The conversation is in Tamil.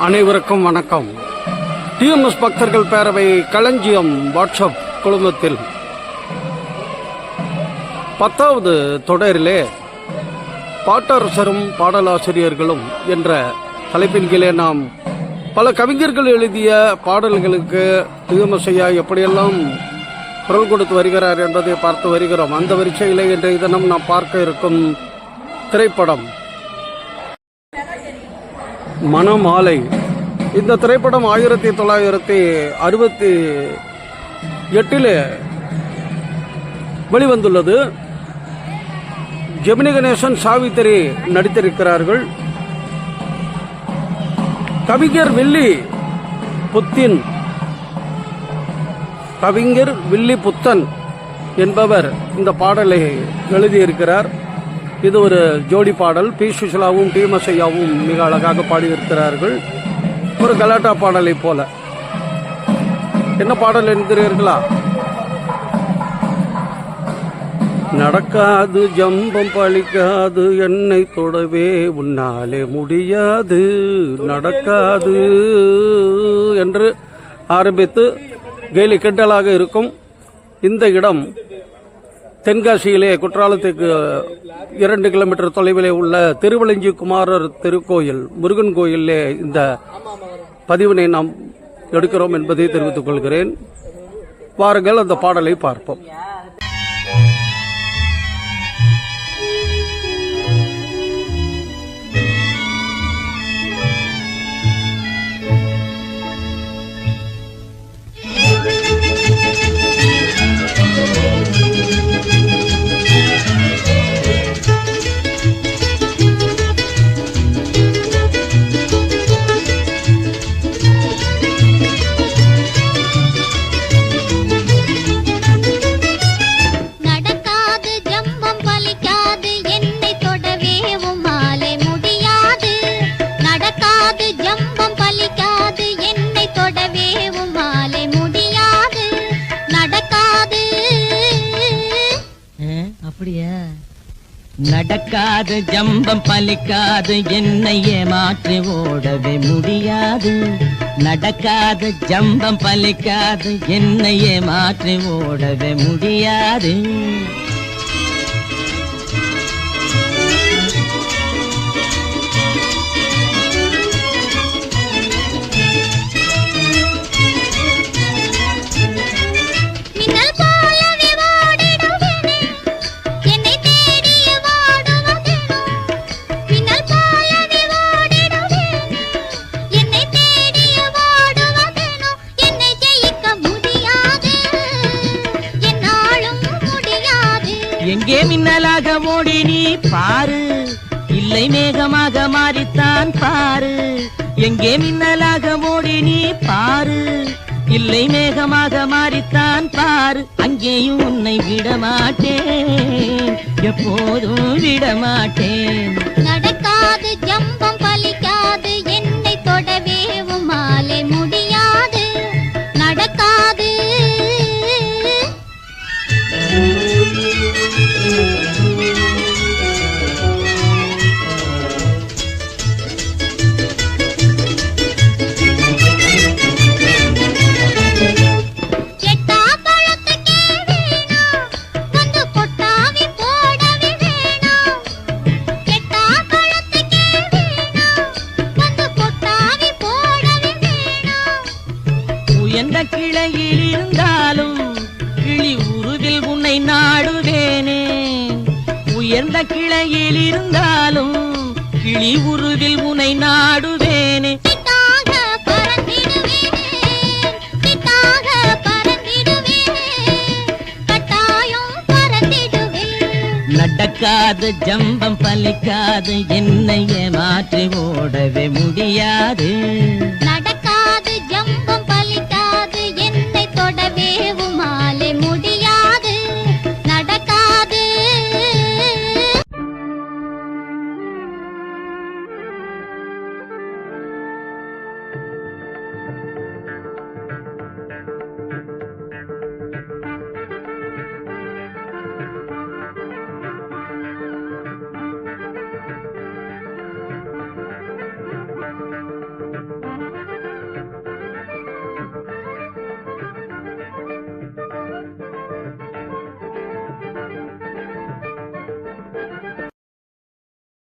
அனைவருக்கும் வணக்கம். டிஎம்எஸ் பக்தர்கள் பேரவை களஞ்சியம் வாட்ஸ்அப் குழுமத்தில் 10வது தொடரிலே பாட்டரசரும் பாடலாசிரியர்களும் என்ற தலைப்பின் கீழே நாம் பல கவிஞர்கள் எழுதிய பாடல்களுக்கு டிஎம்எஸ் ஐயா எப்படியெல்லாம் குரல் கொடுத்து வருகிறார் என்பதை பார்த்து வருகிறோம். அந்த வரிசையிலே இன்றைய தினம் நாம் பார்க்க இருக்கும் திரைப்படம் மணமாலை. இந்த திரைப்படம் 1968 வெளிவந்துள்ளது. ஜெமினி கணேசன், சாவித்திரி நடித்திருக்கிறார்கள். கவிஞர் வில்லி புத்தன் என்பவர் இந்த பாடலை எழுதியிருக்கிறார். இது ஒரு ஜோடி பாடல். பி சுஷிலாவும் டிஎம்எஸ் ஐயாவும் மிக அழகாக பாடியிருக்கிறார்கள். ஒரு கலாட்டா பாடலை போல. என்ன பாடல் என்கிறீர்களா? நடக்காது ஜம்பம் பழிக்காது, என்னை தொடவே உன்னாலே முடியாது, நடக்காது என்று ஆரம்பித்து கேலி கிண்டலாக இருக்கும். இந்த இடம் தென்காசியிலே குற்றாலத்துக்கு 2 கிலோமீட்டர் தொலைவிலே உள்ள திருவலஞ்சி குமாரர் திருக்கோயில் முருகன் கோயிலே இந்த பதிவினை நாம் எடுக்கிறோம் என்பதை தெரிவித்துக் கொள்கிறேன். வாருங்கள் அந்த பாடலை பார்ப்போம். நடக்காது ஜம்பம் பலிக்காது, என்னை ஏமாற்றி ஓடவே முடியாது. நடக்காது ஜம்பம் பலிக்காது, என்னை ஏமாற்றி ஓடவே முடியாது. எங்கே மின்னலாக ஓடி நீ பாரு, இல்லை மேகமாக மாறித்தான் பாரு. எங்கே மின்னலாக ஓடி நீ பாரு, இல்லை மேகமாக மாறித்தான் பாரு. அங்கேயும் உன்னை விடமாட்டேன், எப்போதும் விடமாட்டேன். நடக்காது ஜம்பம் பலிக்காது, என்னை தொடவே உம்மாலே முடியாது. நடக்காது எந்த கிளையில் இருந்தாலும் கிளி உருவில் உன்னை நாடுவேனே. உயர்ந்த கிளையில் இருந்தாலும் கிளி உருவில் உன்னை நாடுவேனே. நடக்காது ஜம்பம் பலிக்காது, என்னை ஏமாற்றி ஓடவே முடியாது. நடக்காது ஜம்பம் பலிக்காது, என்னை தொடவே உம்மாலே முடியாது.